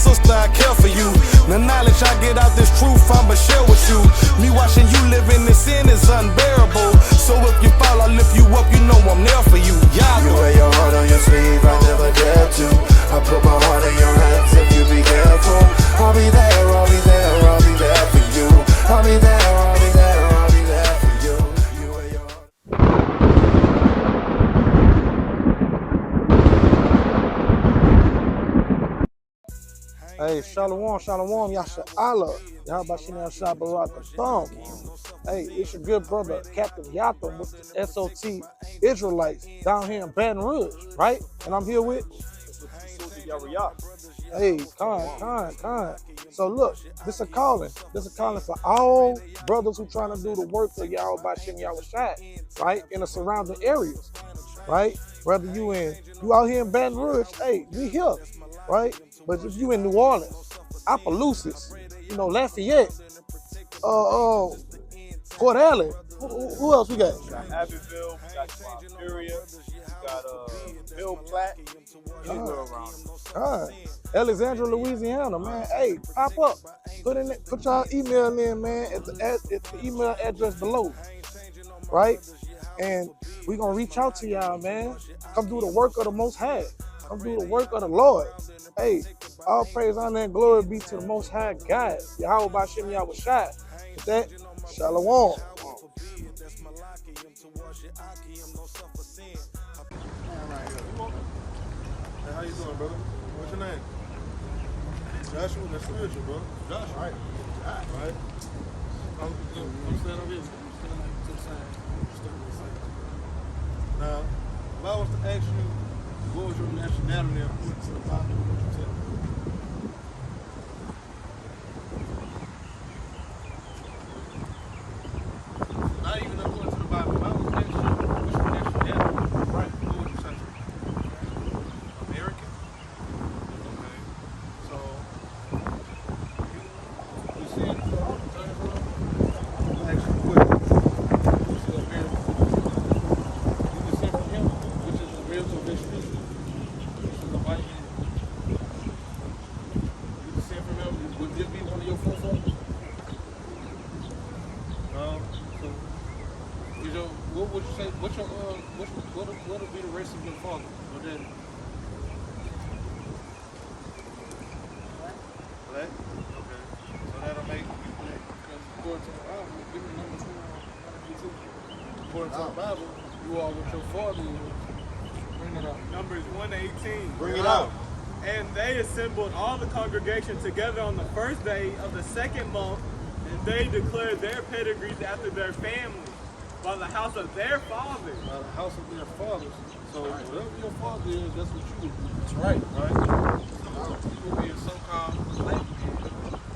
sister, I care for you. The knowledge I get out this truth, I'ma share with you. Me watching you live in this sin is unbearable. So if you fall, I lift you up, you know I'm there for you. You wear your heart on your sleeve, I never dare to. I put my heart in your hands if you be careful. I'll be there, I'll be there, I'll be there for you. I'll be there, I'll be there, I'll be there for you. You wear your heart. Hey, Shalom, Shalom, Yasha Allah. Yahabashina Shabarat the Thumb. Hey, it's your good brother, Captain Yotham with the SOT Israelites down here in Baton Rouge, right? And I'm here with Hey, Khan. So look, this a calling. This a calling for all brothers who trying to do the work of Yahabashim Yahushai, right? In the surrounding areas, right? Whether you out here in Baton Rouge, hey, we here, right? But if you in New Orleans, Opelousas, Lafayette, Port Allen, who else we got? We got Abbeville, we got Liberia, we got Mill Platte, anywhere around. Alexandria, Louisiana, man. Hey, pop up. Put y'all email in, man, at the email address below, right? And we gonna reach out to y'all, man. Come do the work of the Most High. Come do the work of the Lord. Hey, all praise, honor, and glory be to the Most High God. Yahweh Bashim Yahushai. With that, Shalom. Hey, how you doing, brother? What's your name? Joshua? That's spiritual, bro. Joshua. Right. Right. I'm standing over here. Now, if I was to ask you, what was your nationality according to the Bible, what would you tell me? Not even according to the Bible. If I was to ask you, what's your nationality? Right. What would you say? American? Okay. So, you see it all the time, bro? I'll ask you a question. You say American. You descend from him, which is the real tradition. Which is the white man. You descend from him, would this be one of your forefathers? So, what would you say? What would be the race of your father or daddy? Black? Okay. So that'll make you black. Because according to the Bible, give me number 2. According to the Bible, you are what your father is. Bring it out. Numbers 1:18. Bring it out. And they assembled all the congregation together on the first day of the second month, and they declared their pedigrees after their families, by the house of their fathers. By the house of their fathers. So whatever your father is, that's what you would do. That's right. Right? So you would be a so-called black man.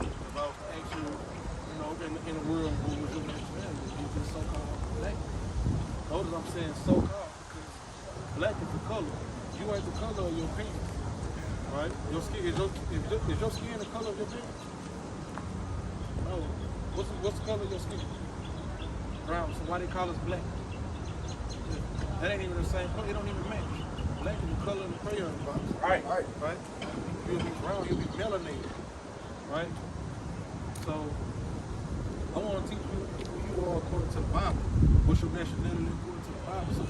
If I was to ask you, in the world, what was your nationality? You'd be so-called black. Notice I'm saying so-called because black is the color. You ain't the color of your parents. Right? Your skin is your skin the color of your parents? No. What's the color of your skin? Brown. So why they call us black? That ain't even the same color. It don't even match. Black is the color of the crayon box. Right. You'll be brown. You'll be melanated. Right. So I want to teach you who you are according to the Bible. What's your nationality according to the Bible? So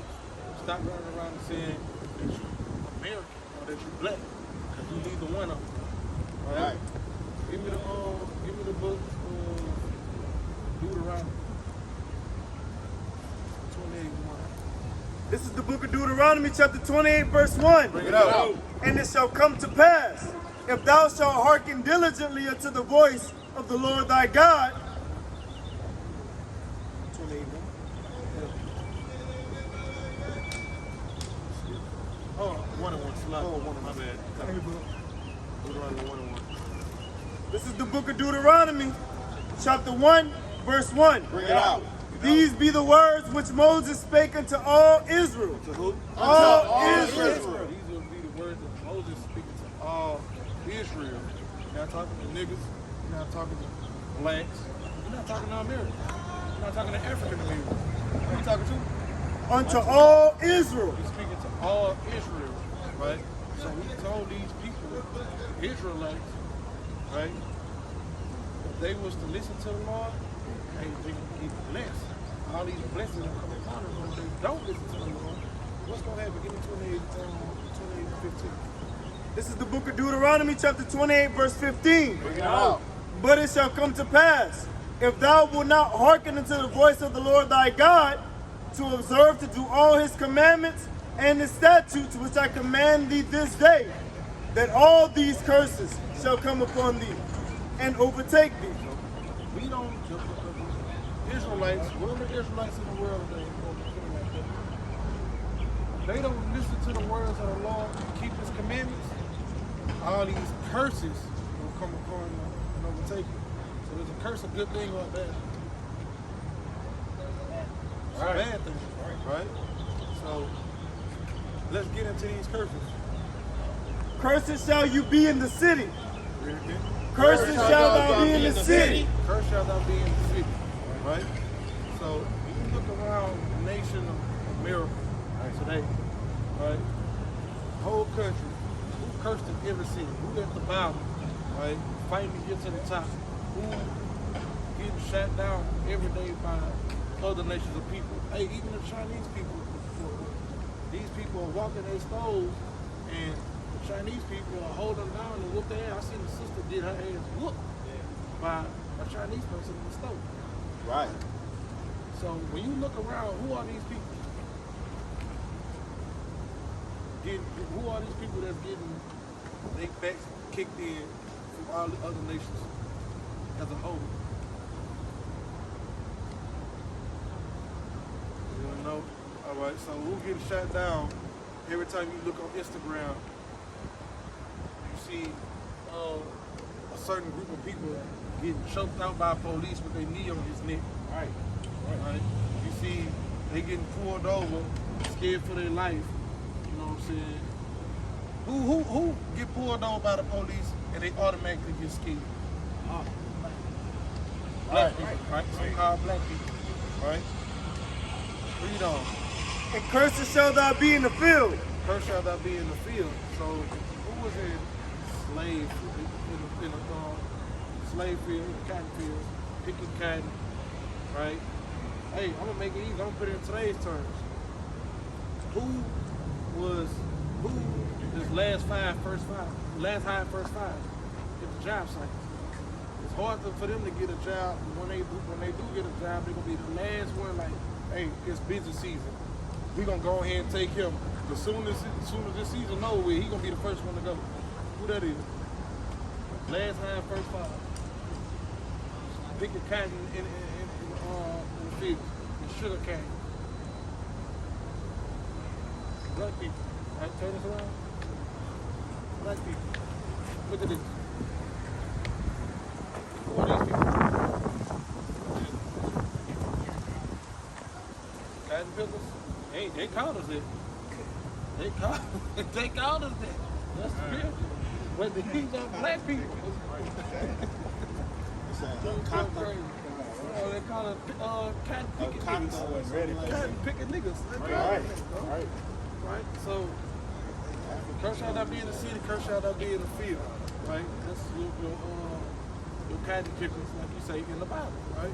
stop running around and saying that you're American or that you're black, because you neither one of them. Right. Give me the book. Deuteronomy. This is the book of Deuteronomy, chapter 28, verse 1. Bring it out. And it shall come to pass, if thou shalt hearken diligently unto the voice of the Lord thy God. 28. Oh, 1 and 1. My bad. Deuteronomy 1 and 1. This is the book of Deuteronomy, chapter 1, verse 1. Bring it out. These be the words which Moses spake unto all Israel. To who? All Israel. These will be the words that Moses speaking to all Israel. You're not talking to niggas. You're not talking to blacks. You're not talking to Americans. You're not talking to African Americans. Who are you talking to? Unto all Israel. He's speaking to all Israel, right? So we told these people, Israelites, right? If they was to listen to the Lord, hey, they can get blessed. All these blessings will come upon them. But if they don't listen to the Lord, what's going to happen? Give me 28:15. This is the book of Deuteronomy, chapter 28, verse 15. Bring it out. But it shall come to pass, if thou wilt not hearken unto the voice of the Lord thy God, to observe to do all his commandments and his statutes which I command thee this day, that all these curses shall come upon thee and overtake thee. We don't, the Israelites, where the Israelites in the world today, they don't listen to the words of the Lord and keep his commandments, all these curses will come upon them and overtake them. So there's a curse, a good thing or a bad thing. It's a bad thing, right? So let's get into these curses. Curses shall you be in the city. Curses shall thou be in the city. Curse shall thou be in the city, right? So when you look around the nation of America today, right? The whole country, who cursed in every city? Who at the bottom, right? Fighting to get to the top? Who getting shot down every day by other nations of people? Hey, even the Chinese people, these people are walking their stoves and the Chinese people are holding down and whoop their ass. I seen the sister did her ass whooped by a Chinese person in the stove. Right. So when you look around, who are these people? Who are these people that's getting their backs kicked in from all the other nations as a whole? You wanna know? All right, so who getting shot down every time you look on Instagram? You see a certain group of people getting choked out by police with their knee on his neck. Right. You see they getting pulled over, scared for their life. You know what I'm saying? Who get pulled over by the police and they automatically get scared? Black people, right? So-called black people, right? Read on. And curses shall thou be in the field. Curse shall thou be in the field. So who was in slave in the slave field, in the cotton field, picking cotton, right? Hey, I'm gonna make it easy. I'm gonna put it in today's terms. Who is last hire, first five at the job site? It's hard for them to get a job. When they do get a job, they're gonna be the last one. Like, hey, it's busy season. We gonna go ahead and take him. As soon as this season over, he gonna be the first one to go. Who that is? Last hire, first five. Picking cotton in the field, and sugar cane. Black people. Right, turn this around. Black people. Look at this. Who are these people? Cotton pickers? Hey, they called us it. They called us that. That's the real. But these are black people. They call it cotton picking niggas. Cotton picking niggas. Right? So, curse shall not be in the city, curse shall not be in the field. Right? That's your cotton pickers, like you say in the Bible. Right?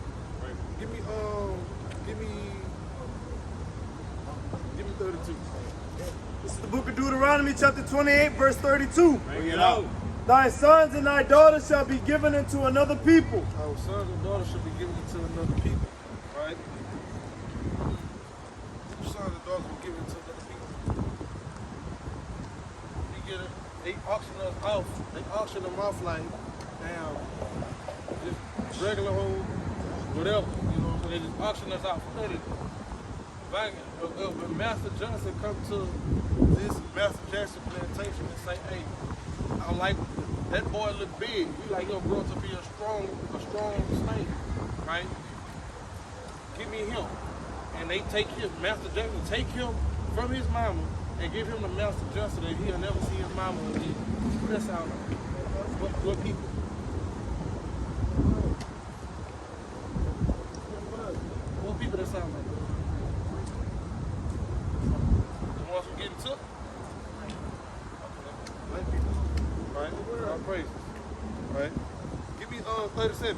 Give me 32. This is the book of Deuteronomy, chapter 28, verse 32. Bring it out. Thy sons and thy daughters shall be given into another people. Our sons and daughters should be given to another people. Right? Sons and daughters will give it to another people. You get it? They auction us off. They auction them off like, damn, just regular old, whatever. You know what I'm saying? They just auction us out for anything. If Master Johnson come to this Master Jackson plantation and say, hey, I like that boy look big. We like he'll grow to be a strong snake, right? Give me him. And they take him, Master Jackson take him from his mama and give him to Master Johnson and he'll never see his mama again. What that sound like? What people? What people that sound like? The ones who getting took? Black people. Right? All praises. Right? Give me 37.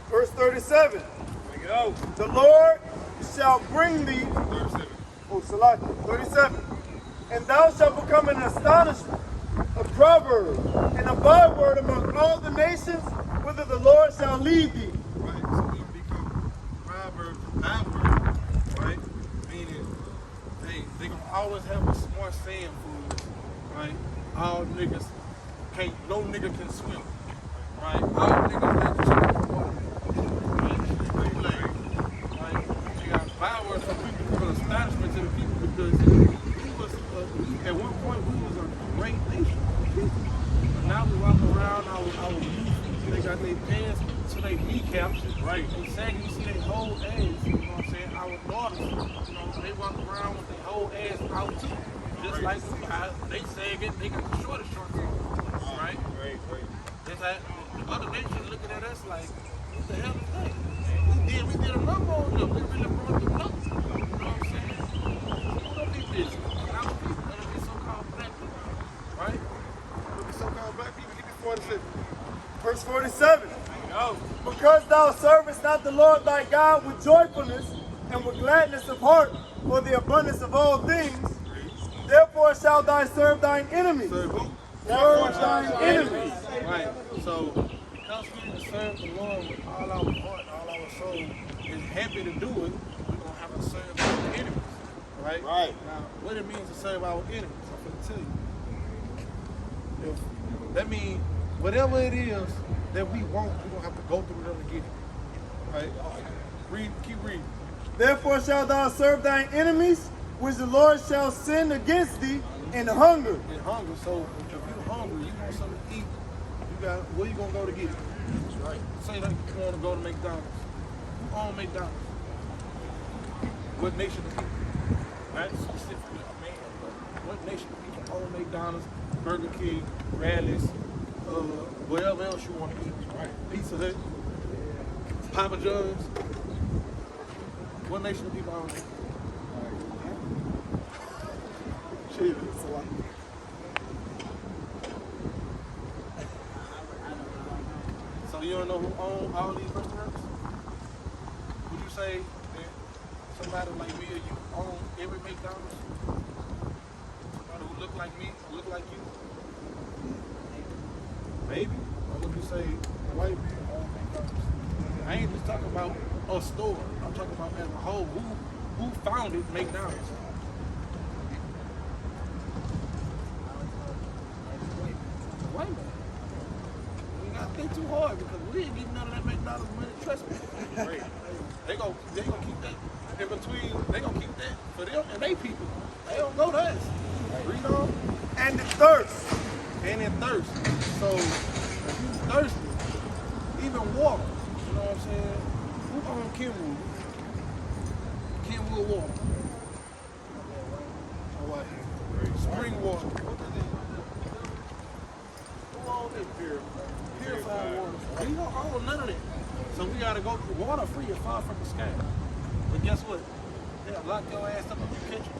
Verse 37. The Lord shall bring thee, 37. oh, Salaki, 37. And thou shalt become an astonishment, a proverb, and a byword among all the nations, whither the Lord shall lead thee. Right? So we become proverbs and byword, right? Meaning, they gonna always have a smart saying for us, right? All niggas can't, no nigga can swim, right? All niggas like to check the water, right? You got bywords for people, for astonishment to the people, because we was, at one point we was a great nation. But now we walk around our youth, they got their pants to their kneecaps, right? They sagging, you see their whole ass, you know what I'm saying? Our daughters, you know, they walk around with their whole ass out too. Just like they sagging, they got the shortest shorts on, right? That's how the other nations looking at us like, what the hell is that? We did a number on them. We really brought them up. You know what I'm saying? Who don't be busy? Our people, that'll be so-called black people, right? That'll be so-called black people. Give me 46. Verse 47. Because thou servest not the Lord thy God with joyfulness and with gladness of heart for the abundance of all things, therefore shalt thou serve thine enemies. Serve who? Serve thine enemies. Right. So, because we serve the Lord with all our heart, all our soul, and happy to do it, we're going to have to serve our enemies. Right? Now, what it means to serve our enemies, I'm going to tell you. That means whatever it is that we want, we're going to have to go through them to get it. Right? Keep reading. Therefore shalt thou serve thine enemies, which the Lord shall send against thee in hunger. In hunger. So, if you're hungry, you want something to eat, where you going to go to get it? That's right. Say like you want to go to McDonald's. Who owns McDonald's? What nation of people? Not specifically a man, but what nation of people own McDonald's, Burger King, Rally's, whatever else you want to eat? Right. Pizza Hut, Papa John's. What nation of people own it? Jesus. So you don't know who owns all these restaurants? Would you say that somebody like me or you own every McDonald's? Somebody who look like me, look like you? Maybe. Or would you say white people own McDonald's? I ain't just talking about a store. I'm talking about as a whole. Who founded McDonald's? White man. We gotta think too hard because we ain't getting none of that McDonald's money. Trust me. They gonna keep that in between. They gonna keep that for them and they people. They don't go to us. Read on. And the thirst. And it thirst. So if you thirsty, even water. You know what I'm saying? Who owns Kenwood? Kenwood water. Oh, what? Spring water. What is it? Who owns that purified water? We don't own none of that. So we gotta go through water free and far from the sky. But guess what? They'll lock your ass up if you catch it.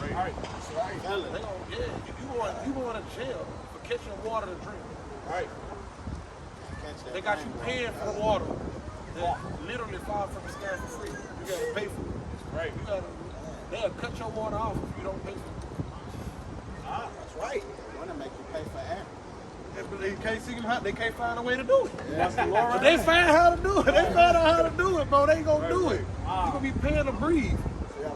Right. They gonna, you going to jail for catching water to drink. Right. They got you paying for water that literally fall from the sky for free. You gotta pay for it. Right. They'll cut your water off if you don't pay for it. That's right. They want to make you pay for air. But they can't see them how they can't find a way to do it. That's the law. But they find how to do it. They find out how to do it, bro. They ain't gonna do it. You gonna be paying to breathe.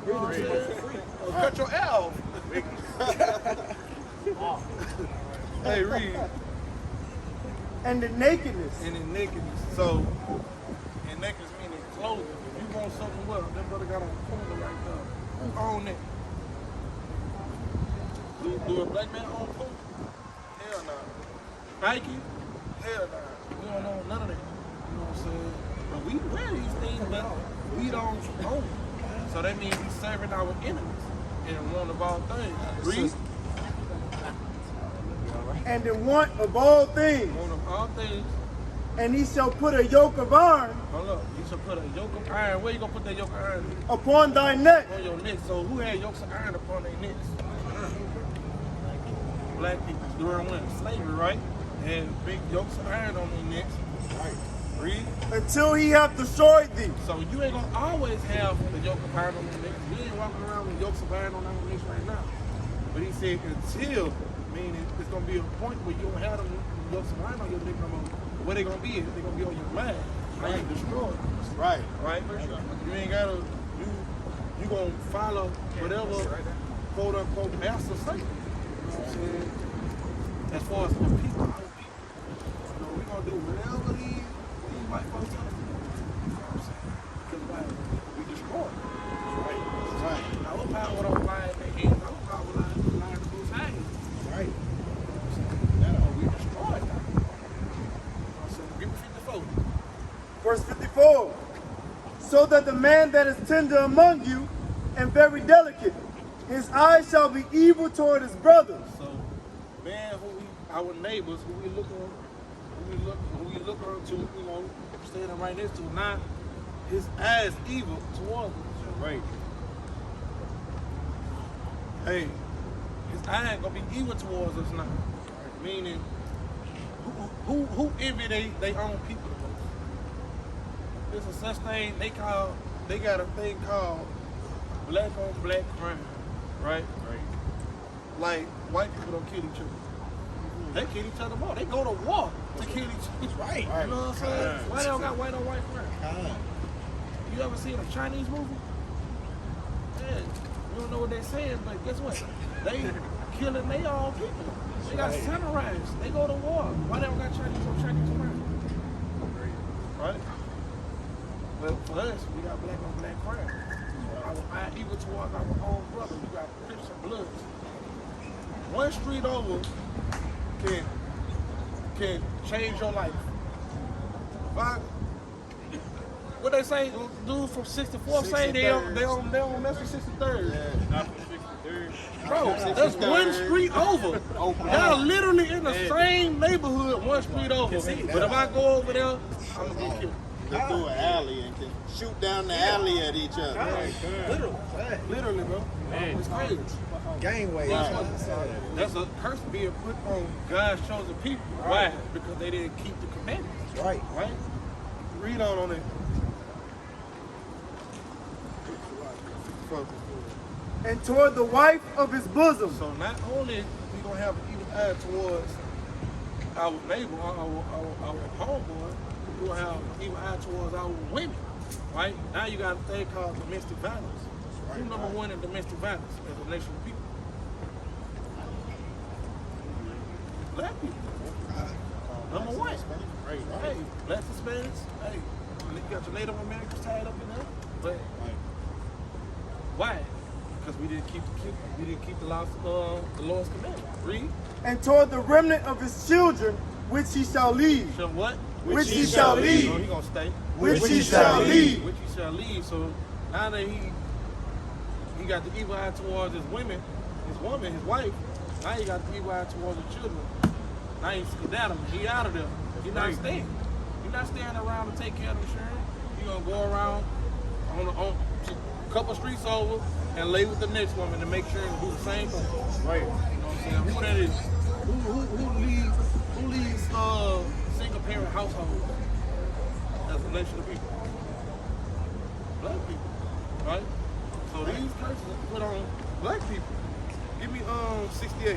Or cut your air off. Hey, read. And the nakedness. And in nakedness. So, in nakedness meaning clothing. If you want something well, that brother got on the corner right there. Who own that? Do a black man own food? Hell no. Nike? Hell no. We don't own none of that. You know what I'm saying? But we wear these things, but we don't own it. So that means we serving our enemies in one of all things. Read. And the want of all things. One of all things. And he shall put a yoke of iron. Hold up. You should put a yoke of iron. Where you gonna put that yoke of iron? Upon thy neck. On your neck. So who had yokes of iron upon their necks? Black people during when? Slavery, right? and big yokes of iron on their necks. Right. Read. Until he hath destroyed thee. So you ain't gonna always have the yoke of iron on your neck. We ain't walking around with yokes of iron on our necks right now. But he said until, meaning it's gonna be a point where you don't have them yokes of iron on your neck no more. Where they gonna be? They're gonna be on your mind. Right. Destroyed. Right. Right? You ain't gotta, you gonna follow whatever quote unquote master say. You know what I'm saying? As far as the people, you know, we gonna do whatever these white folks tell us to do. You know what I'm saying? Because we destroy. Right. Right. Our power don't lie in their hands. Our power lie in the Most High. Right. We destroy now. So give me 54. Verse 54. So that the man that is tender among you and very delicate, his eyes shall be evil toward his brothers. So, man, our neighbors, who we look on to, you know, standing right next to him, now his eyes evil towards us. Right. Hey, his eye ain't gonna be evil towards us now. Right. Meaning, who envy they own people the most? There's a such thing they got a thing called black on black crime, right? Right. Like white people don't kill each other. They kill each other more. They go to war to kill each other. Right. You know what I'm saying? Why they don't got white on white crime? You ever seen a Chinese movie? Man, you don't know what they're saying, but guess what? They killing their own people. They got samurais. They go to war. Why they don't got Chinese on Chinese crime? Right? But for us, we got black on black crime. Our eye evil towards our own brother. We got Crips and Bloods. One street over can change your life. What they say, dudes from 64th say they don't mess with 63rd. Yeah, not from 63rd. Bro, that's one street over. Y'all literally in the same neighborhood, one street over. But if I go over there, I'm gonna get killed. Go through an alley and can shoot down the alley at each other. Literally, bro. Man, it's crazy. Gangway. That's a curse being put on God's chosen people. Why? Because they didn't keep the commandments. Right. Right? Read on it. And toward the wife of his bosom. So not only we gonna have an evil eye towards our neighbor, our homeboy, we gonna have an evil eye towards our women. Right? Now you got a thing called domestic violence. Who's number one in domestic violence as a nation of people? Black people. Number one. Hey, blacks, Hispanics. Hey, you got your Native Americans tied up in there. But why? Because we didn't keep the laws, the Lord's commandment. Read. And toward the remnant of his children, which he shall leave. Shall what? Which he shall leave. So he gonna stay. Which he shall leave. Which he shall leave. So now that he got the evil eye towards his women, his wife. Now he got the evil eye towards the children. Now he's skedaddling. He out of there. He not staying. He not staying around to take care of them, Sharon. He gonna go around on a couple streets over and lay with the next woman to make sure and do the same thing. Right. You know what I'm saying? Who that is? Who leads single parent households as a nation of people? Black people. Right? So these curses put on black people. Give me 68.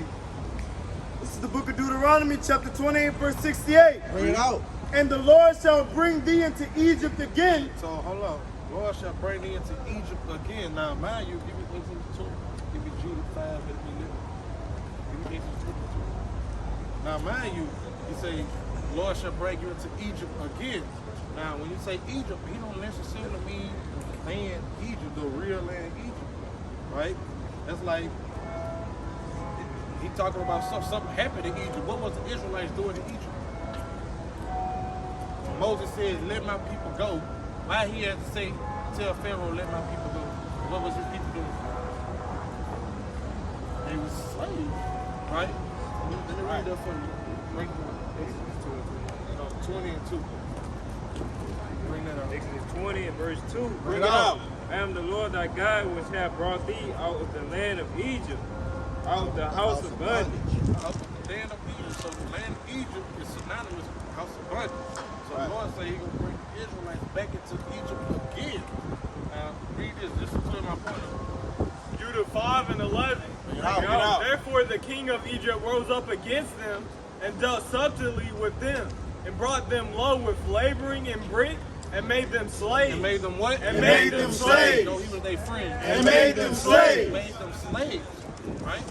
This is the book of Deuteronomy, chapter 28, verse 68. Bring it out. And the Lord shall bring thee into Egypt again. So hold on. Lord shall bring thee into Egypt again. Now mind you, give me Exodus 2. Give me Jude 5 and 11. Give me Exodus 22. Now mind you, he say, Lord shall bring you into Egypt again. Now when you say Egypt, he don't necessarily mean land Egypt, the real land Egypt. Right? That's like he talking about something happened in Egypt. What was the Israelites doing in Egypt? Moses said, let my people go. Why he had to say, tell Pharaoh, let my people go? What was his people doing? They was slaves, right? Let me read that for you. Bring Exodus 20 and 2. Bring that up. Exodus 20 and verse 2. Bring it out. I am the Lord thy God, which hath brought thee out of the land of Egypt, out of the house of bondage. Out of the land of Egypt. So the land of Egypt is synonymous with the house of bondage. So the Lord say He gonna bring the Israelites back into Egypt again. Now read this, just to clear my point. Judah 5 and 11. Get out. Therefore the king of Egypt rose up against them and dealt subtly with them, and brought them low with laboring and brick, and made them slaves. And made them what? And made them slaves. No, he was their friend. And made them slaves. Made them slaves. Right?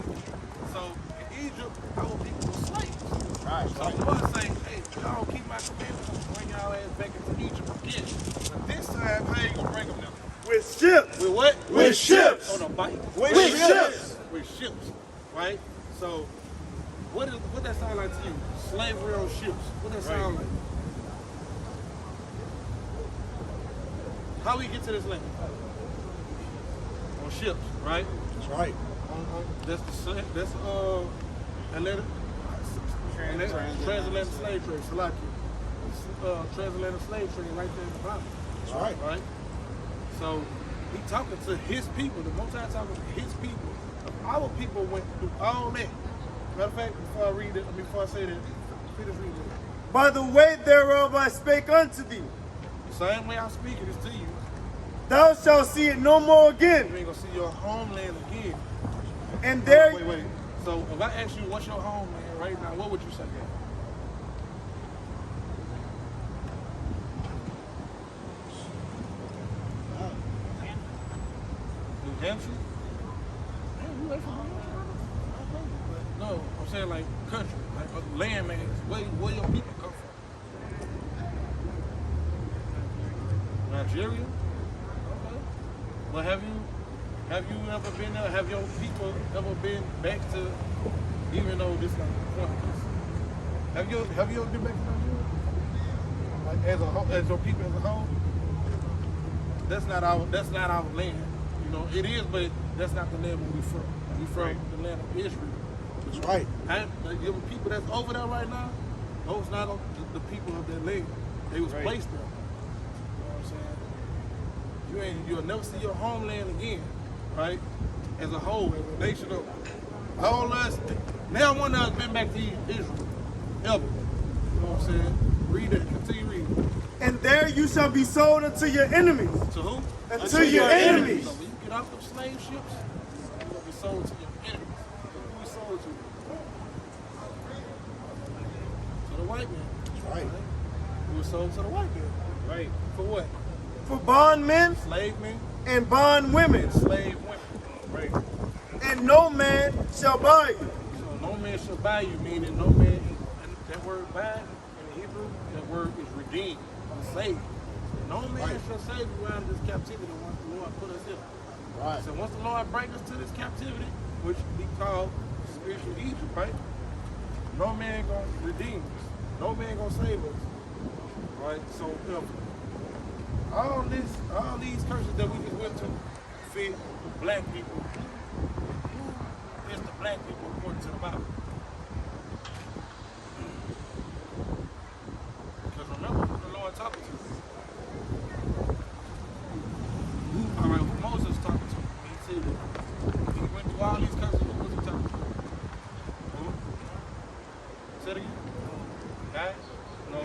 So in Egypt, our people were slaves. Right. So the Lord say, hey, y'all don't keep my commandments, I'm gonna bring y'all ass back into Egypt again. But this time, how you gonna bring them now? With ships. With what? With ships. On a bike. With ships. With ships. Right? So what that sound like to you? Slavery on ships. What that sound like? How we get to this land? On ships, right? That's right. That's Atlantic. Transatlantic slave trade, Salaki. Transatlantic slave trade right there in the bottom. That's right. Right? So he talking to his people. The Most High talking to his people. Our people went through all that. Matter of fact, before I say that, finish reading it. By the way thereof I spake unto thee. The same way I'm speaking is to you. Thou shalt see it no more again. You ain't gonna see your homeland again. And there Wait. So if I ask you what's your homeland right now, what would you say? New Hampshire? Man, you ain't from New Hampshire? No, I'm saying like country, like landmass. Where your people come from? Nigeria? Okay. Well, have you ever been there? Have your people ever been back to, even though this not the point? Have you ever been back to Nigeria? Like as your people as a whole? That's not our land. You know, it is, but that's not the land where we from. We from the land of Israel. That's right. And the people that's over there right now, those not the people of that land. They was placed there. You know what I'm saying? You'll never see your homeland again, right? As a whole, as a nation of all us. Now one of us been back to Israel. Ever. You know what I'm saying? Read it. Continue reading. and there you shall be sold unto your enemies. To who? Unto your enemies. So when you get off them slave ships, you're going to be sold to your enemies. Who we sold to? To the white man. That's right. We were sold to the white man. Right. For what? For bondmen Slave men and bondwomen. and slave women. Right. And no man shall buy you. So no man shall buy you, meaning no man, and that word buy in Hebrew, that word is redeem, save. No man shall save you out of this captivity once the Lord put us here. Right. So once the Lord brings us to this captivity, which we call spiritual Egypt, right? No man gonna redeem us. No man gonna save us. Right? So all these curses that we just went to fit the black people. Who is the black people according to the Bible? Because remember who the Lord talking to. All right, who Moses talking to? He said he went through all these curses. Who was he talking to? Who? Say it again. Guys? No.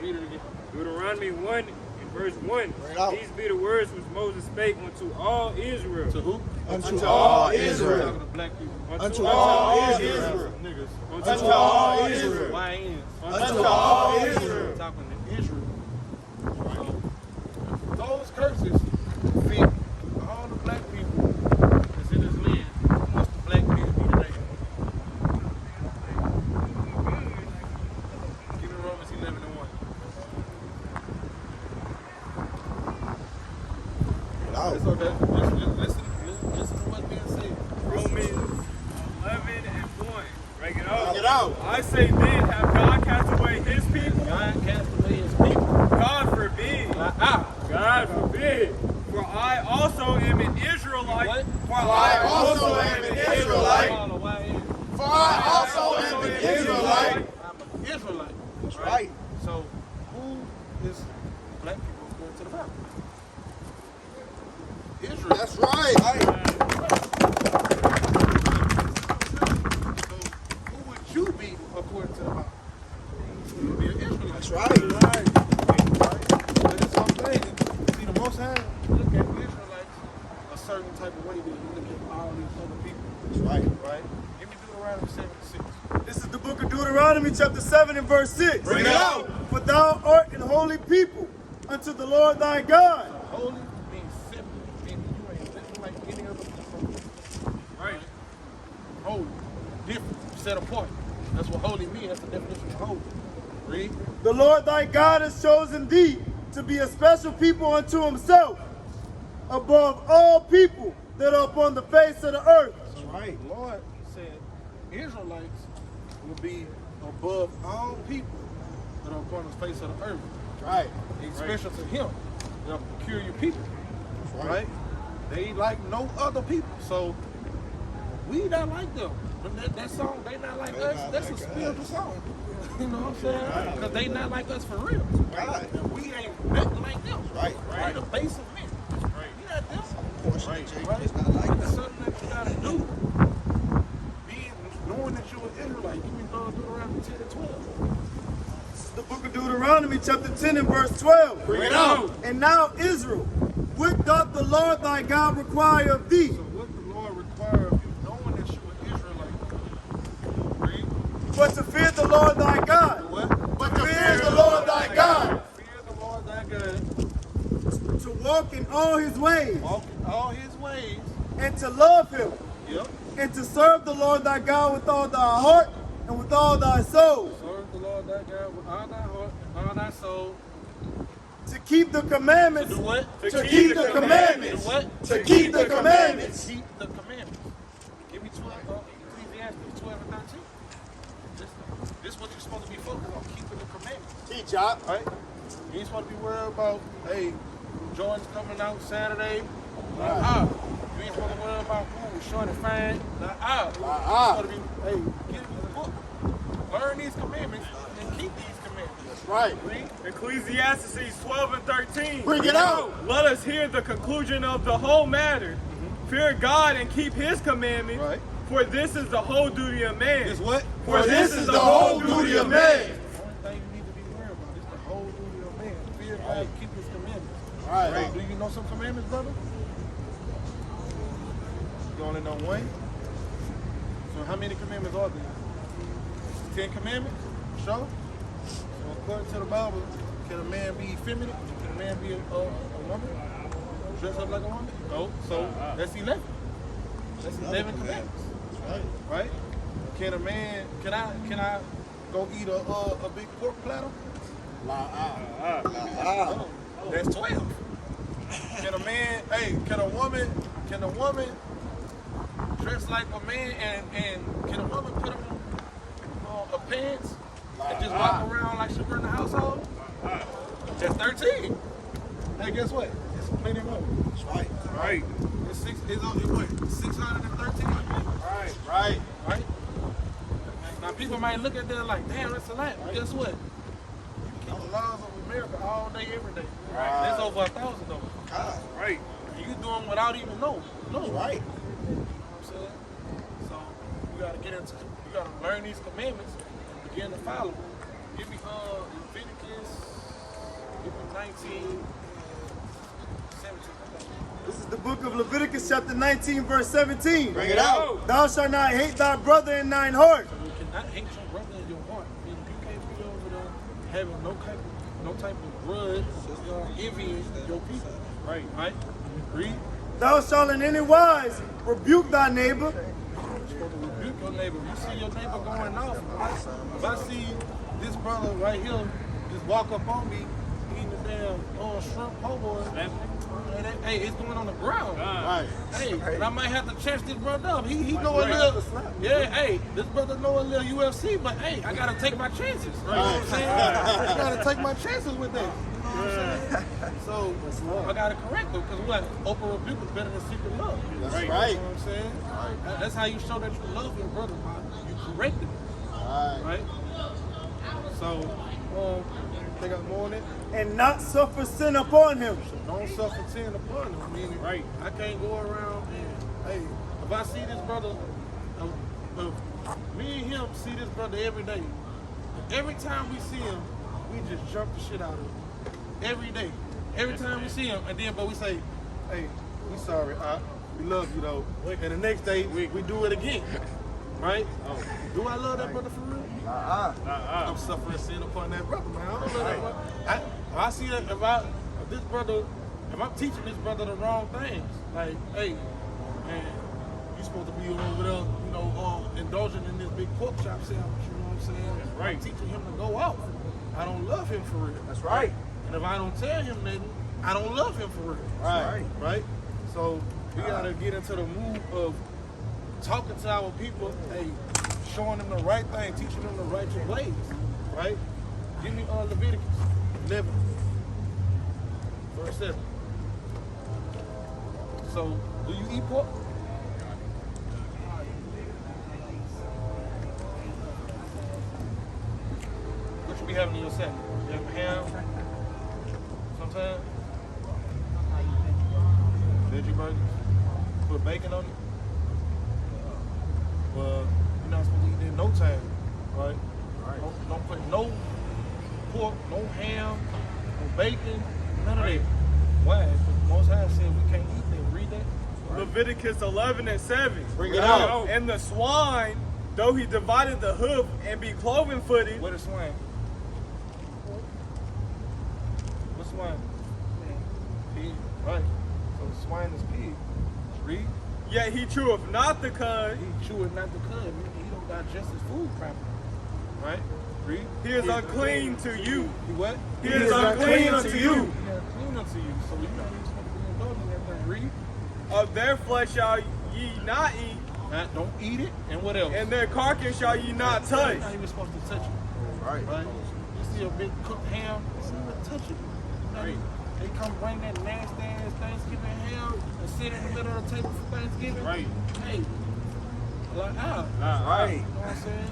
Read it again. Deuteronomy 1 and verse 1. Bring it out. These be the words which Moses spake unto all Israel. To who? Unto all I'm Israel. talking to black people. Unto all Israel. Niggas. Unto all Israel. YNs. Unto all Israel. I'm talking to Israel. So, those curses fit all the black people that's in this land. Who must the black men be today? Give me Romans 11 and 1. Out. It's okay. Listen to what's being said. Romans 11 and 1. Break it out. Get out. I say then, have God cast away his people? God cast away his people. God forbid. God forbid. For I also am an Israelite. What? For I also am an Israelite. YN. For I also am an Israelite. I'm an Israelite. That's right. So, who is black people according to the Bible? Israel. That's right. So, who would you be according to the Bible? That's right. Right. But that's what I'm saying. See, the Most High look at the Israelites a certain type of way that you look at all these other people. That's right. Right? Give me Deuteronomy 7:6. This is the book of Deuteronomy, chapter 7 and verse 6. Bring it out. For thou art an holy people unto the Lord thy God. Holy means separate, meaning you ain't living like any other people. Right? Holy, different, set apart. That's what holy means. That's the definition of holy. Read. The Lord thy God has chosen thee to be a special people unto himself, above all people that are upon the face of the earth. That's right. The Lord said Israelites will be above all people that are upon the face of the earth. That's right. He's special to him. They're peculiar people. That's Right? They like no other people. So we not like them. But that song, they not like us, not that's like a spiritual us. song. You know what I'm saying? Because they not like us for real. Right. And we ain't nothing like them. Right. We're the base of men. Right. We not them. Portion of Jacob is not like That's that. something that you gotta do. Knowing that you're an Israelite. Give me Deuteronomy 10 and 12. This is the book of Deuteronomy, chapter 10 and verse 12. Bring it out. And now, Israel, what doth the Lord thy God require of thee? So what the Lord requires of you, knowing that you're an Israelite, read. But to fear the Lord thy God. What? But to fear the Lord thy God. Fear the Lord thy God. To walk in all his ways. Walk in all his ways. And to love him. Yep. And to serve the Lord thy God with all thy heart and with all thy soul. Serve the Lord thy God with all thy heart and all thy soul. To keep the commandments. To do what? To keep the commandments. To what? To keep the commandments. Keep the commandments. Give me 12, Ecclesiastes 12 and 13. This is what you're supposed to be focused on, keeping the commandments. Teach up. Right? You ain't supposed to be worried about, hey, Jordan's coming out Saturday. You ain't supposed to worry about, short and fine. You supposed to be, hey, get in the book. Learn these commandments and keep these commandments. That's right. Read. Ecclesiastes 12 and 13. Bring it out. Let us hear the conclusion of the whole matter. Fear God and keep his commandments. Right. For this is the whole duty of man. Is what? For this is the whole duty of man. The only thing you need to be worried about is the whole duty of man. Fear God and keep his commandments. Right. Do you know some commandments, brother? You only know one? So how many commandments are there? 10 commandments? Sure. So according to the Bible, can a man be feminine? Can a man be a woman? Dress up like a woman? No. So that's 11. That's 11 commandments. Right? Can a man, can I go eat a big pork platter? That's 12. Can a man, can a woman dress like a man and can a woman put on a pants and just walk around like she run the household? That's 13. Hey, guess what? It's plenty more. That's right. Right. It's only what? 613 commandments. Right. Right? Now people might look at that like, damn, that's a lot. But guess what? You keep the laws of America all day, every day. Right. There's over 1,000 of them. God. Right. And you doing without even knowing. That's right. You know what I'm saying? So you gotta get into it. You gotta learn these commandments and begin to follow them. Give me Leviticus, give me 19, 17. This is the book of Leviticus, chapter 19, verse 17. Bring it out. Thou shalt not hate thy brother in thine heart. So you cannot hate your brother in your heart. I mean, you can't be over there having no type of grudge, envying your people. Right. Read. Thou shalt in any wise rebuke thy neighbor. You're supposed to rebuke your neighbor. You see your neighbor going off. If I see this brother right here just walk up on me, eating the damn shrimp po' boy, hey, it's going on the ground. Right. Hey, and I might have to chase this brother up. He know a little. Yeah, hey, this brother know a little UFC, but hey, I gotta take my chances. Right. You know what I'm saying? I gotta take my chances with that. You know what I'm saying? So I gotta correct them because what? Open rebuke is better than secret love. That's You right. know what I'm saying? That's how you show that you love your brother, man. You correct him. Right. So, they got more on it. And not suffer sin upon him. Don't suffer sin upon him. Meaning, right? I can't go around and, hey, if I see this brother, me and him see this brother every day. Every time we see him, we just jump the shit out of him every day, every time we see him. And then, but we say, hey, we sorry, we love you though. And the next day, we do it again, right? Do I love that brother for real? I'm suffering sin upon that brother, man. I don't love that brother. I see that if I'm teaching this brother the wrong things, like, hey, man, you supposed to be over there, you know, indulging in this big pork chop sandwich, you know what I'm saying? That's right. I'm teaching him to go out. I don't love him for real. That's right. And if I don't tell him nothing, I don't love him for real. Right? So we gotta get into the mood of talking to our people, hey, showing them the right thing, teaching them the righteous ways, right? Give me Leviticus 11, verse 7. So, do you eat pork? What you be having in your sandwich? You have ham? Sometimes? Veggie burgers? Put bacon on it? Well, you're not supposed to eat that in no time, right? Don't put no pork, no ham, no bacon, none of that. Why? Because the Most High said we can't eat that. Read that. Leviticus 11:7. Bring it out. And the swine, though he divided the hoof and be cloven-footed. What is swine? What's swine? Pig. Right. So swine is pig. Read. Yet he cheweth not the cud. He cheweth not the cud. He don't digest his food properly. Right? Read. He is unclean to you. He what? He is unclean unto you. He is unclean unto you. So you're not even supposed to be indulging in everything. Read. Of their flesh shall ye not eat. Don't eat it. And what else? And their carcass shall ye not touch. You're not even supposed to touch it. Right. You see a big cooked ham, it's not touch it. Right. They come bring that nasty ass Thanksgiving ham and sit in the middle of the table for Thanksgiving. Right. Hey. Like, right. You know what I'm saying?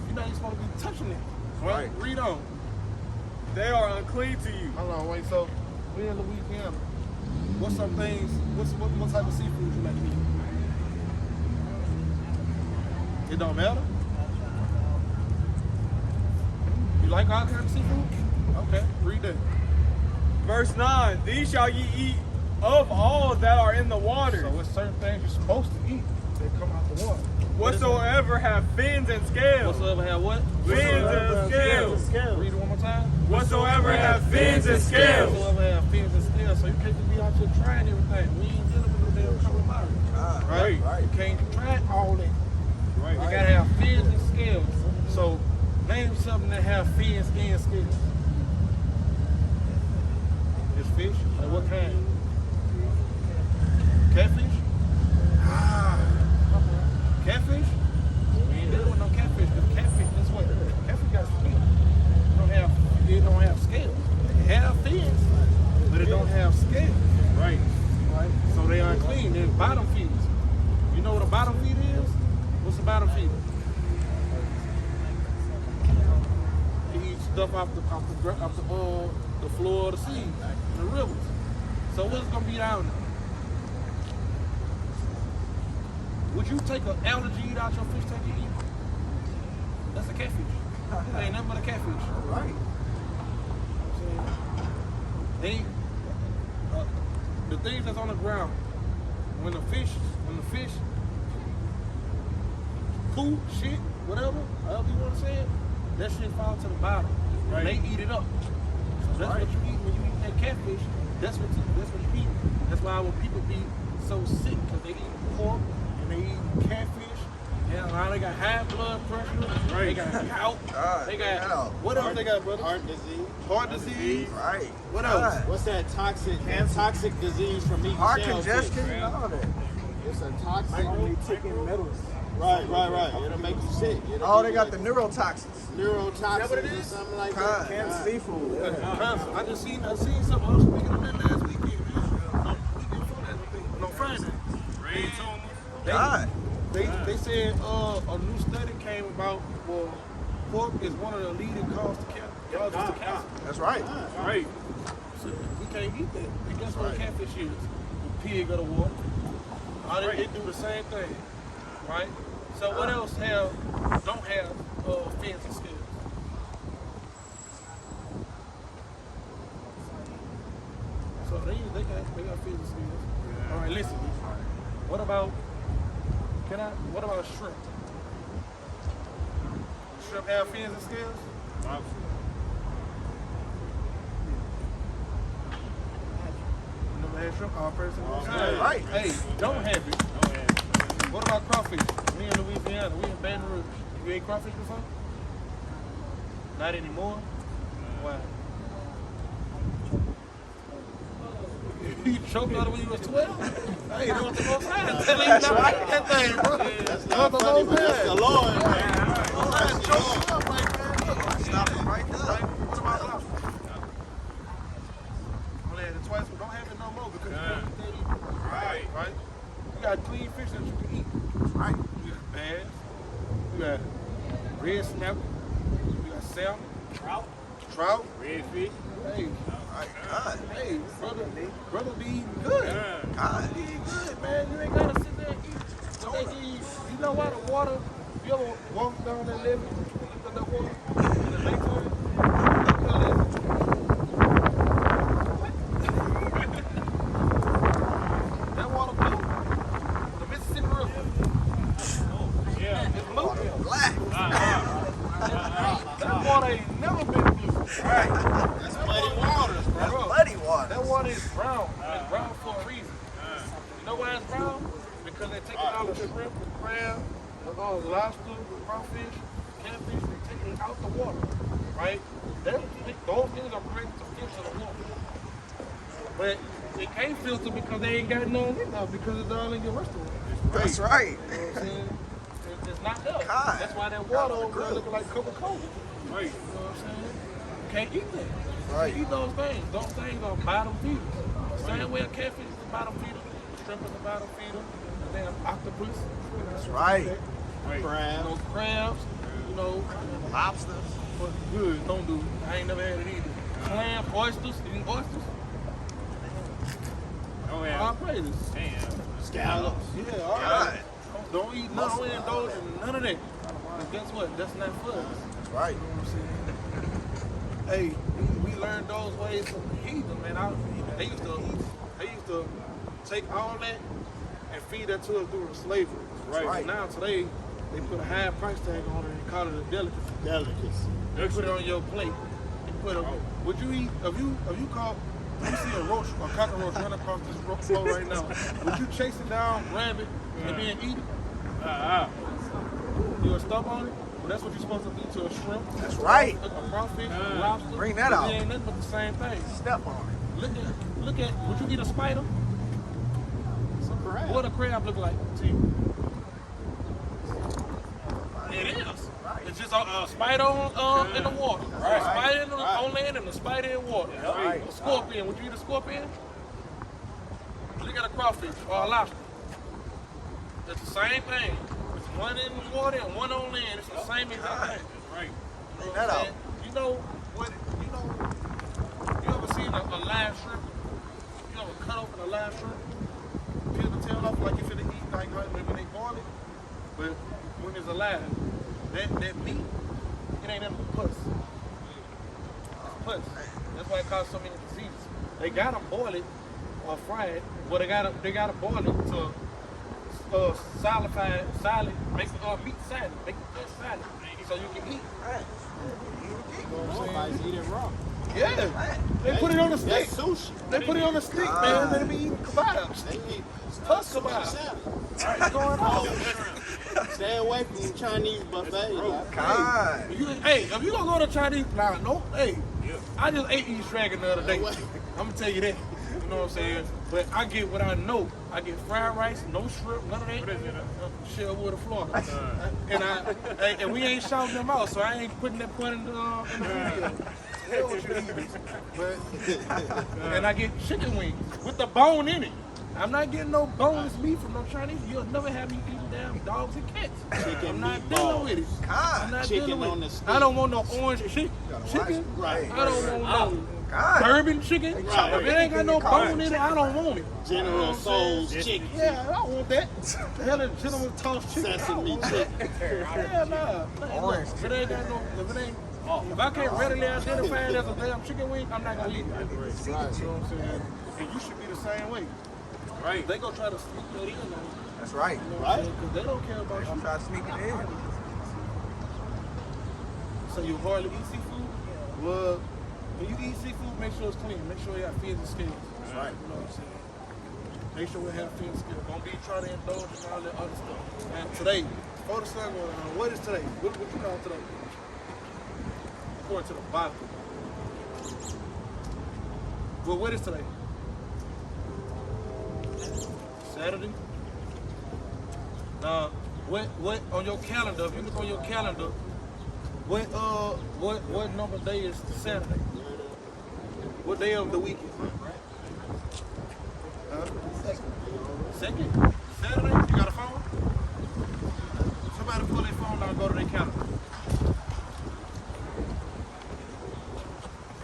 You're not even supposed to be touching it. Right. Read on. They are unclean to you. Hold on, wait. So, we're in Louisiana. What's some things, what type of seafood you like to eat? It don't matter? You like all kinds of seafood? Okay, read that. Verse 9, these shall ye eat of all that are in the water. So it's certain things you're supposed to eat that come out the water. Whatsoever have fins and scales. Whatsoever have what? Fins and scales. Read it one more time. Whatsoever have fins and scales. Whatsoever have fins and scales. So you can't just be out here trying everything. We ain't dealing with no damn couple of right? You can't try all that. Right. You gotta have fins and scales. So name something that have fins and scales. It's fish. Like what kind? Catfish? Catfish? We ain't dealing with no catfish, because catfish, that's what? Catfish got fins. It don't have scales. It have fins, but it don't have scales. Right. So they are unclean. They're bottom feeders. You know what a bottom feeder is? What's a bottom feeder? They eat stuff off the floor of the sea, the rivers. So what's gonna be down there? Would you take an algae eat out your fish tank and eat? That's a catfish. It ain't nothing but a catfish. Right. The things that's on the ground, when the fish poop, shit, whatever, however you want to say it, that shit falls to the bottom. Right. And they eat it up. So that's what you eat when you eat that catfish. That's what you eat. That's why when people be so sick, because they eat pork and they eat catfish. Yeah, now they got high blood pressure. Right. They got gout. They got what else they got, brother? Heart disease. Heart disease. Right. What else? What's that toxic disease from eating Heart shellfish, congestion man? and all that. It's a toxic. Taking metals. Right. It'll make you sick. Oh, they got the neurotoxins. Neurotoxins what it or is? something like that. Canned seafood. I seen something. I was speaking of that last weekend, man. No, Friday. Ray told me. They said a new study came about. Well, pork is one of the leading causes to cancer. That's right. Right. So we can't eat that. And guess what catfish is? The pig of the water. They do the same thing, right? So what else don't have fins and scales? They got fins and scales. All right, listen. What about shrimp? Shrimp have fins and scales? You never had shrimp? All person. Right. Hey, don't have it. What about crawfish? We in Louisiana. We in Baton Rouge. You ate crawfish before? Not anymore? Why? You choked on it when you was 12? Hey, that was the most time. Tell you not to eat that thing, bro. That's not funny, but that's the Lord, man. Stop it right there. What about lobster? Only had it twice, but don't have it no more because you can't eat that either. Right? You got clean fish that you can eat. Right? You got bass. You got red snapper. You got salmon. Trout. Redfish. Hey. Hey, brother be eating good. God, be eating good, man. You ain't gotta sit there and eat. But they give you know why the water, you ever walk down that levee and look at that water in the nighttime? That water blue. The Mississippi River. Yeah. It's blue. Black. That water ain't never been blue. Right. That's muddy waters, bro. Muddy water. That water is brown. It's brown for a reason. You know why it's brown? Because they're taking out the shrimp, the crab, the lobster, the crawfish, catfish. They're taking it out the water, right? Those things are bringing to filter the water. But they can't filter because they ain't got no now because it's all in your restaurant. That's right. You know what I'm saying? It's not us. God. That's why that water over there looking like Coca-Cola. Right. You know what I'm saying? Can't eat that. Right. Eat those things. Those things are bottom feeders. Same way a catfish is a bottom feeder, shrimp is a bottom feeder, and then octopus. That's right. Crab. Those crabs, Lobsters. but good. Don't do. I ain't never had it either. Clam, oysters, eating oysters. Oh, yeah. All praises. Scallops. Yeah, all right. Don't eat none. Don't indulge in none of that. Because guess what? That's not for us. Right. You know what I'm saying? Hey, we learned those ways from the heathen, man. They used to take all that and feed that to us during slavery. Right. Now today, they put a high price tag on it and call it a delicacy. They put it on your plate. They put a. Would you eat? If you caught, you see a roach or cockroach run across this floor right now, would you chase it down, grab it, and then eat it? You would stop on it? Well, that's what you're supposed to do to a shrimp. That's right. A crawfish, a lobster. Bring that out. It ain't nothing but the same thing. Step on it. Look at. Would you eat a spider? What a crab look like to you? It is. It's just a spider in the water. A spider on land and a spider in water. A scorpion. Would you eat a scorpion? Look at a crawfish or a lobster. It's the same thing. It's one in the water and one on land. It's the same exact thing. Right. Bring that out. You know what? You ever seen a live shrimp? You ever cut open a live shrimp? Peel the tail off like you finna eat, like when they boil it. But when it's alive, that meat, it ain't nothing but pus. It's pus. That's why it causes so many diseases. They gotta boil it or fry it, but they gotta boil it to solid, make meat salad, make it good salad, so you can eat. Nobody's eating raw. Yeah, they put it on a stick. That's sushi. They put it on a stick, man. They be eating kebabs. They eat Pus kebabs. What's going on? Stay away from the Chinese buffet. God. Hey, if you gonna go to Chinese, I just ate East Dragon the other day. I'm gonna tell you that. You know what I'm saying? But I get what I know. I get fried rice, no shrimp, none of that. Shelwood, Florida. And we ain't shouting them out, so I ain't putting that point in the video. Hell with you eaters. And I get chicken wings with the bone in it. I'm not getting no boneless meat from no Chinese. You'll never have me eating damn dogs and cats. I'm not dealing with it. I'm not dealing with it. I don't want no orange chicken. Right. I don't want no bourbon chicken. If it ain't got no bone in it, I don't want it. General Soul's chicken. Yeah, I don't want that. The hell is General Toss chicken? Sesame chicken. Yeah, nah. Orange. If it ain't got no, if I can't readily identify it as a damn chicken wing, I'm not gonna eat it. You know what I'm saying? And you should be the same way. Right. They gonna try to sneak that in on you. That's right. You know what I'm saying? Because they don't care about They you. gonna try to sneak it in. So you hardly eat seafood? Well, when you eat seafood, make sure it's clean. Make sure you have fins and scales. That's right. You know what I'm saying? Make sure we have fins and scales. Don't be trying to indulge in all that other stuff. And today, before the sun goes down, what is today? What you call today? According to the Bible. Well, what is today? Saturday? Now, what on your calendar, if you look on your calendar, what number day is Saturday? What day of the week is it? Huh? Second? Saturday? You got a phone? Somebody pull their phone down and go to their calendar.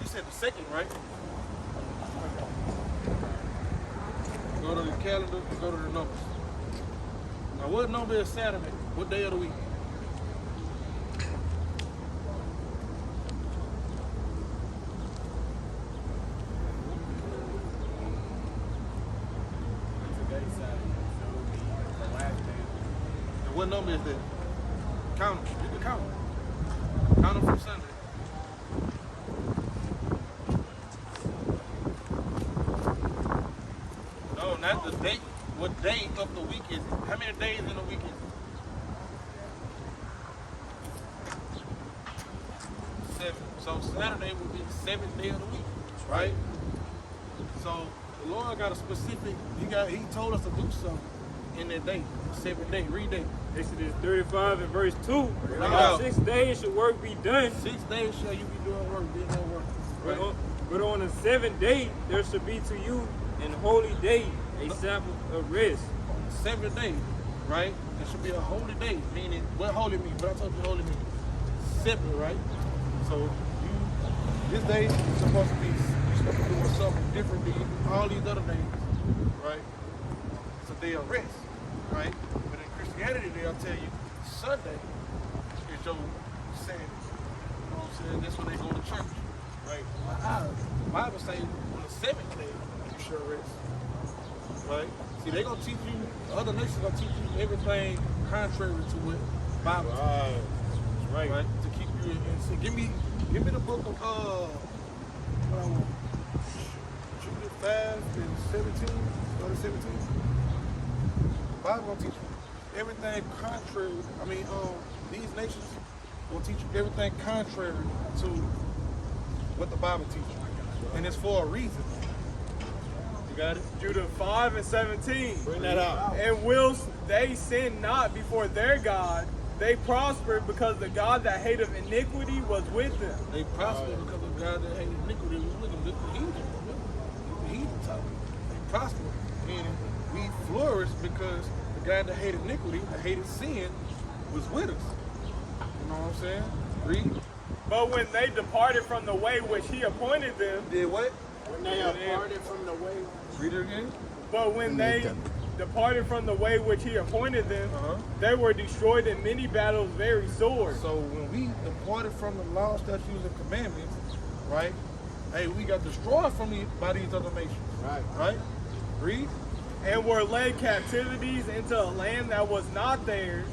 You said the second, right? Go to the calendar and go to the numbers. Now what number is Saturday? What day of the week? Today's Saturday, so it would be the last day. And what number is that? Count them. You can count them. Count them from Sunday. No, not the date. What day of the week is it? How many days in the week is it? 7. So Saturday would be the 7th day of the week, right? So the Lord got a specific. He told us to do something in that day, 7th day. Read that. Exodus 35 and verse 2. it On out. 6 days should work be done. 6 days shall you be doing work, doing no work. Right? But on the 7th day, there should be to you an holy day, a Sabbath of rest. On the 7th day, right? It should be a holy day. Meaning, what holy mean? What I told you holy mean? Separate, right? So this day is supposed to be, you're supposed to be doing something different than all these other days, right? It's a day of rest, right? But in Christianity, they'll tell you Sunday is your Sabbath. You know what I'm saying? That's when they go to church, right? The Bible says on the 7th day you should rest, right? See, they gonna teach you. Other nations gonna teach you everything contrary to what the Bible teaches. Right. To keep you in. So give me the book of Jude 5 and 17. Go to 17. The Bible gonna teach you everything contrary. I mean, these nations will teach you everything contrary to what the Bible teaches, and it's for a reason. You got it? Judah 5 and 17. Bring that out. And whilst they sinned not before their God, they prospered because the God that hateth iniquity was with them. They prosper because of God that hated iniquity. Look at the heathen. Look at the heathen talking. They prosper. And we flourish because the God that hated iniquity, that hated sin, was with us. You know what I'm saying? Read. But when they departed from the way which he appointed them, Did what? When they are parted from the way. Read it again. but when they departed from the way which he appointed them, they were destroyed in many battles very sore. So when we departed from the law, statutes, and commandments, right? Hey, we got destroyed by these other nations. Right. Right? Read. And were led captivities into a land that was not theirs,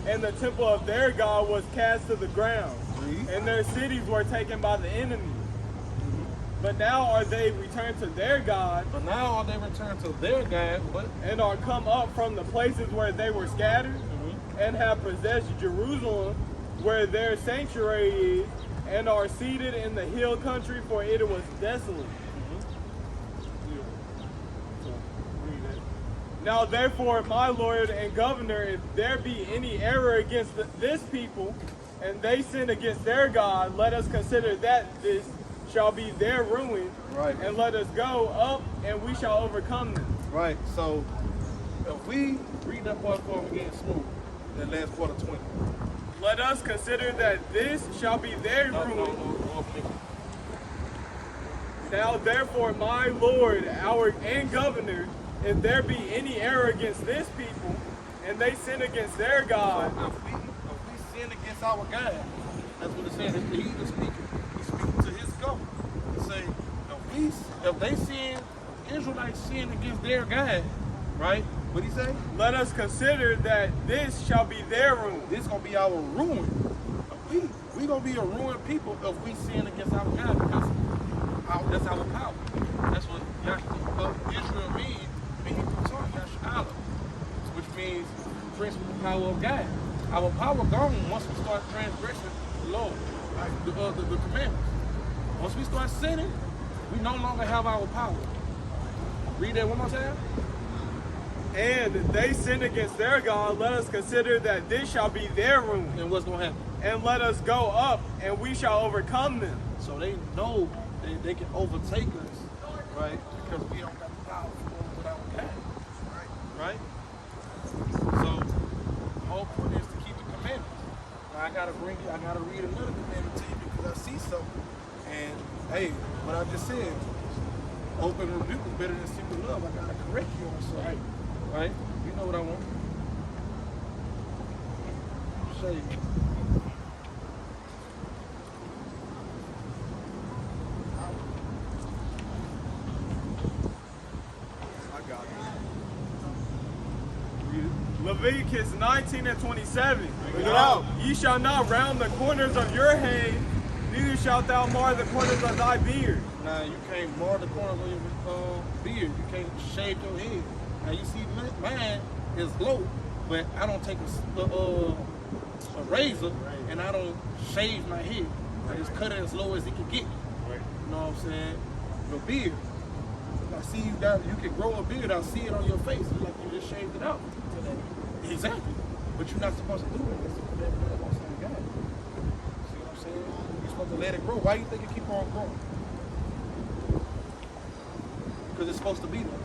and the temple of their God was cast to the ground, Read. and their cities were taken by the enemy. But now are they returned to their God, But now are they returned to their God, but and are come up from the places where they were scattered, and have possessed Jerusalem, where their sanctuary is, and are seated in the hill country, for it was desolate. Now therefore, my Lord and Governor, if there be any error against this people, and they sin against their God, let us consider that this shall be their ruin, Right. and let us go up, and we shall overcome them. right. So if we read that part for them again smooth, that last part of 20. Let us consider that this shall be their ruin. Now therefore, my Lord, our and Governor, if there be any error against this people, and they sin against their God, If we sin against our God, that's what it says. If the heathen speaking, he's speaking to his government. He say, if they sin, Israel somebody sin against their God, right? What'd he say? Let us consider that this shall be their ruin. This gonna be our ruin. We gonna be a ruined people if we sin against our God, because that's our power. That's what Israel means in Hebrew tongue, nationality, which means prince with the power of God. Our power gone once we start transgressing the law, the commandments. Once we start sinning, we no longer have our power. Read that one more time. And they sinned against their God. Let us consider that this shall be their ruin. And what's gonna happen? And let us go up, and we shall overcome them. So they know they can overtake us, right? Because we don't got the power with our God, right? So the whole point is to keep the commandments. Now I gotta read another commandment to you because I see something. And hey, what I just said, open rebuke is better than secret love. I gotta correct you on something, right? You know what I want. Show you. Leviticus 19 and 27. Bring it out. Ye shall not round the corners of your head, neither shalt thou mar the corners of thy beard. Now you can't mar the corners of your beard. You can't shave your head. Now you see, mine is low, but I don't take a razor and I don't shave my head. I just cut it as low as it can get. You know what I'm saying? Your beard. I see you can grow a beard. I see it on your face. It's like you just shaved it out. Exactly. But you're not supposed to do it. That's the commandment of the Most High God. See what I'm saying? You're supposed to let it grow. Why do you think it keep on growing? Because it's supposed to be there.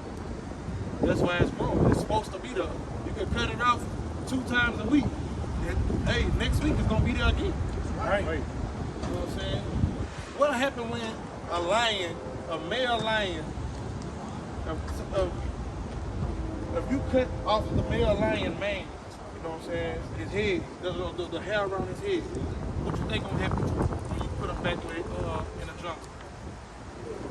That's why it's growing. It's supposed to be there. You can cut it off 2 times a week. And, hey, next week it's going to be there again. Right. You know what I'm saying? What happened when a lion, a male lion, if you cut off the male lion mane, you know what I'm saying, his head, the hair around his head, what you think gonna happen when you put him back where in the jungle?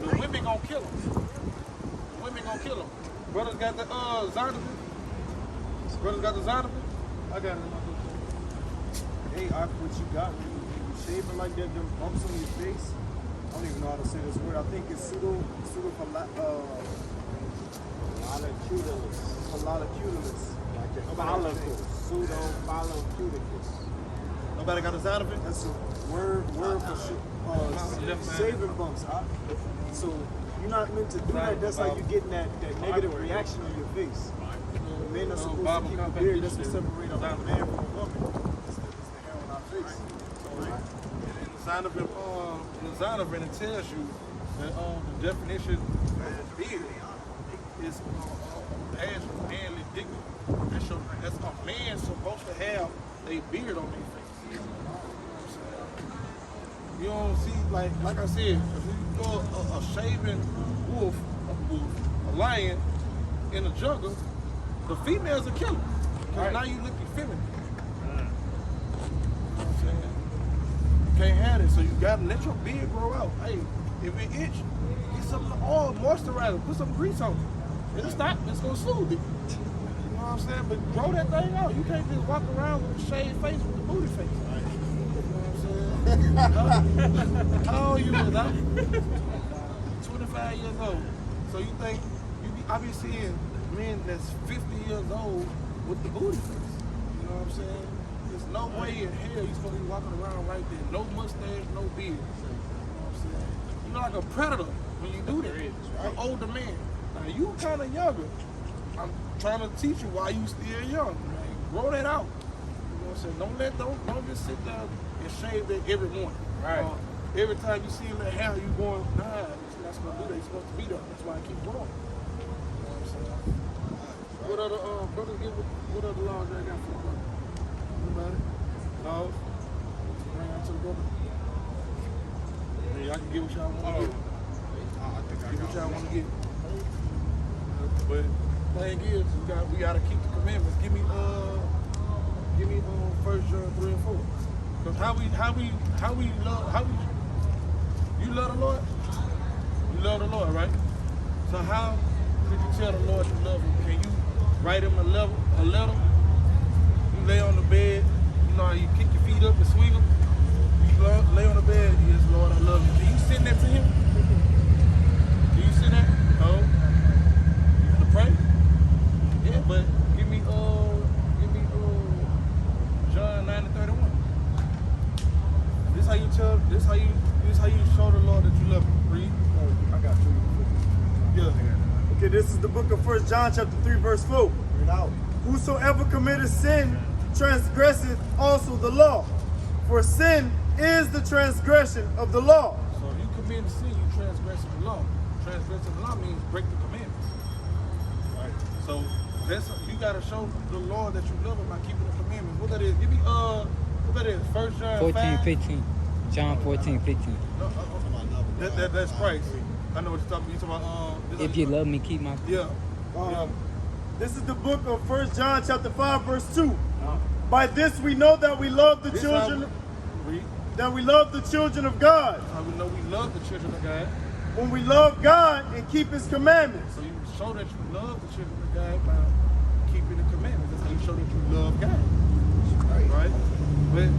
The women gonna kill him. The women gonna kill him. Brothers got the Zonovan. Brothers got the Zonovan. I got it in my book. Hey, what you got when you shaving like that, them bumps on your face? I don't even know how to say this word. I think it's pseudo-follicularis. Like the follicles. Pseudo-folliculicus. Nobody got the Zonovan? That's a word for shaving bumps. So you're not meant to do that. That's like you getting that negative reaction on your face. Men are supposed to keep a beard. That's what separates a man from a woman. It's the hair on our face. In the Zonovan, it tells you that the definition of beard is as manly dignity. That's a man supposed to have a beard on their face. You don't see, like I said, if you go a shaven wolf, a lion in the jungle, the females will kill him. Because now you looking feminine. You know what I'm saying? You can't have it, so you gotta let your beard grow out. Hey, if it itch, get some oil, moisturizer, put some grease on it. It'll stop, it's gonna soothe it. You know what I'm saying? But grow that thing out. You can't just walk around with a shaved face with a booty face. You know what I'm saying? How old you is, huh? 25 years old. So you think, I be seeing men that's 50 years old with the booty face. You know what I'm saying? There's no way in hell you're supposed to be walking around right there. No mustache, no beard. You know what I'm saying? You're like a predator when you do that. An older man. Now you kind of younger. I'm trying to teach you why you still young. Man. Grow that out. You know what I'm saying? Don't just sit there and shave that every morning. Right. Every time you see that hair, you going, nah, you're not supposed to do that. You're supposed to be there. That's why I keep growing. You know what I'm saying? What other brothers what other laws I got for the brother? Anybody? Laws? Bring out to the brother. Yeah, I can get what y'all want to get. Get what y'all want to get. But thing is, we gotta keep the commandments. Give me 1 John 3 and 4. Because you love the Lord? You love the Lord, right? So how could you tell the Lord you love him? Can you write him a letter? You lay on the bed, you know how you kick your feet up and swing them? You lay on the bed, yes, Lord, I love you. Can you send that to him? Can you send that? No. To pray? Yeah, but give me John 9:31. This how you show the Lord that you love him. Read. I got you. Yeah. Okay, this is the book of 1 John chapter 3, verse 4. Read out. Whosoever committeth sin transgresseth also the law. For sin is the transgression of the law. So if you commit sin, you transgressing the law. Transgressing the law means break the commandments. Right. So you gotta show the Lord that you love him by keeping the commandments. What that is? Give me what that is? 1 John 14:15. John 14:15. No, that's Christ. I know what you're talking about. If you love me, keep my. Yeah. This is the book of 1 John chapter 5, verse 2. By this we know that we love the children of God. How we know we love the children of God. When we love God and keep his commandments. So you show that you love the children of God by keeping the commandments. That's how you show that you love God. Right? But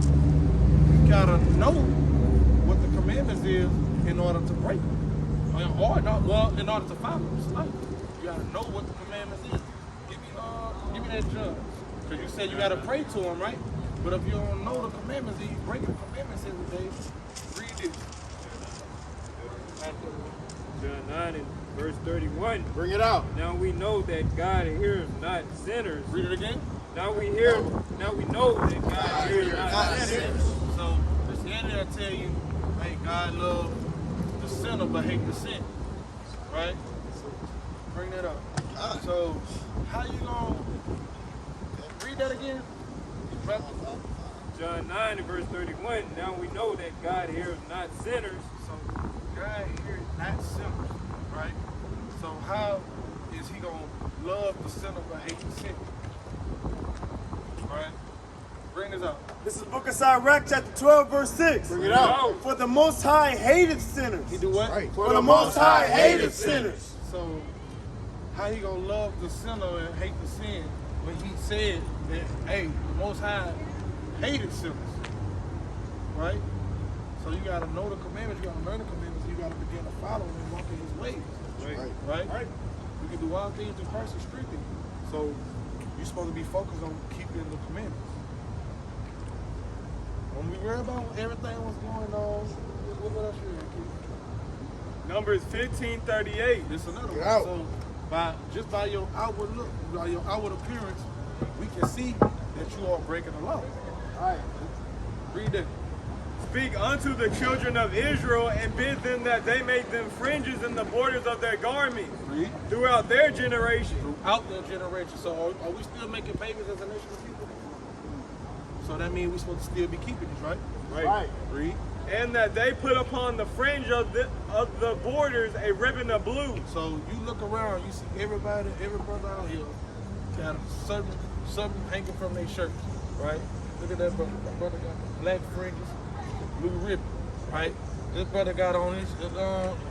you gotta know what the commandments is in order to break them. Or not, well, in order to follow them. So you gotta know what the commandments is. Give me that judge. Because you said you gotta pray to him, right? But if you don't know the commandments, and you break the commandments every day, read this. John 9 and verse 31. Bring it out. Now we know that God hears not sinners. Read it again. Now we know that God hears not sinners. So this end will tell you, hey, God loves the sinner but hate the sin. Right? Bring that up. So how you gonna read that again? John 9 and verse 31. Now we know that God hears not sinners. So God hears not sinners, right? So how is he gonna love the sinner but hate the sin? Right? Bring this up. This is the book of Sirach chapter 12, verse 6. Bring it out. For the Most High hated sinners. He do what? Right. For the Most High hated sinners. So how he gonna love the sinner and hate the sin when he said that, hey, the Most High hated sinners, right? So you gotta know the commandments, you gotta learn the commandments, you gotta begin to follow him and walk in his ways, right? You can do all things through Christ who strengthens you. So you're supposed to be focused on keeping the commandments. When we worry about everything what's going on, what else you keep? Numbers 15:38. This another Get one. out. So by your outward look, by your outward appearance, we can see that you are breaking the law. Alright. Read that. Speak unto the children of Israel and bid them that they make them fringes in the borders of their garments Read. throughout their generation. Throughout their generation. So are we still making babies as a nation of people? So that means we're supposed to still be keeping this, right? Right. Read. And that they put upon the fringe of the borders a ribbon of blue. So you look around, you see every brother out here got something hanging from their shirts, right? Look at that brother. That brother got black fringes, blue ribbon, right? This brother got on his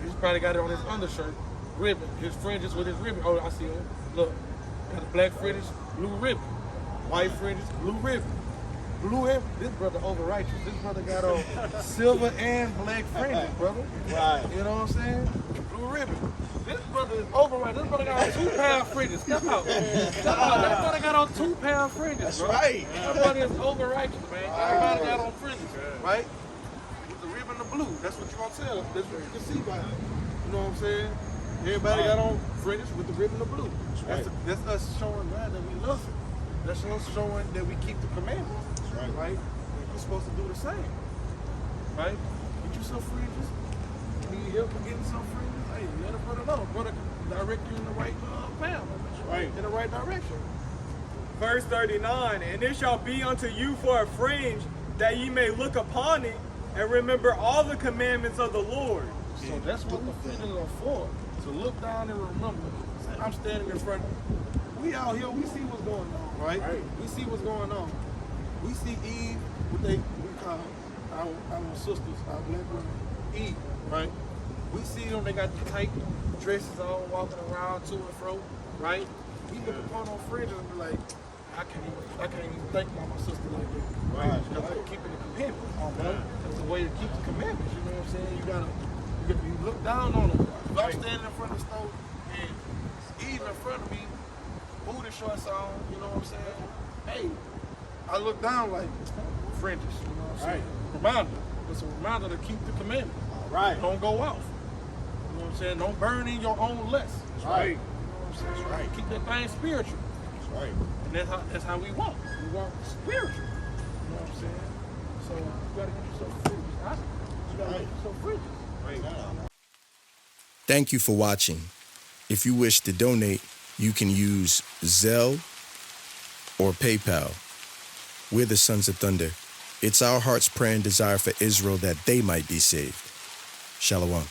he's probably got it on his undershirt, ribbon, his fringes with his ribbon. Oh, I see it. Look, got the black fringes, blue ribbon, white fringes, blue ribbon. Blue ribbon. This brother over righteous. This brother got on silver and black fringes, brother. Right. You know what I'm saying? Blue ribbon. This brother is over righteous. This brother got on 2-pound fringes. Step out. Step out. That brother got on 2-pound fringes. That's bro. right. That brother is over righteous, man. Everybody got on fringes, right? With the ribbon of blue. That's what you gonna tell. That's what you can see by it. You know what I'm saying? Everybody got on fringes with the ribbon of blue. That's us showing God that we love him. That's us showing that we keep the commandments. Right? You're supposed to do the same. Right? Get you some fringes. Need help with getting some fringes? Hey, let a brother know. Brother direct you in the right path. Right. In the right direction. Verse 39. And it shall be unto you for a fringe, that ye may look upon it and remember all the commandments of the Lord. So that's what the fringes are for. To look down and remember. Say, I'm standing in front of you. We out here, we see what's going on, right? We see what's going on. We see Eve, what we call our sisters, our black women, Eve, right? We see them, they got the tight dresses on, walking around to and fro, right? We look upon our friends and be like, I can't even think about my sister like that. Right. Because I'm keeping the commandments. That's the way to keep the commandments, you know what I'm saying? You look down on them. If I'm standing in front of the stove and Eve in front of me, booty shorts on, you know what I'm saying? Hey, I look down like fringes, you know what I'm saying? Reminder. It's a reminder to keep the commandment. Right. Don't go off. You know what I'm saying? Don't burn in your own lust. That's right. You know what I'm saying? That's right. Keep that thing spiritual. That's right. And that's how we walk. We walk spiritual. You know what I'm saying? So you gotta get yourself free. You gotta get yourself free. Right. Thank you for watching. If you wish to donate, you can use Zelle or PayPal. We're the Sons of Thunder. It's our heart's prayer and desire for Israel that they might be saved. Shalom.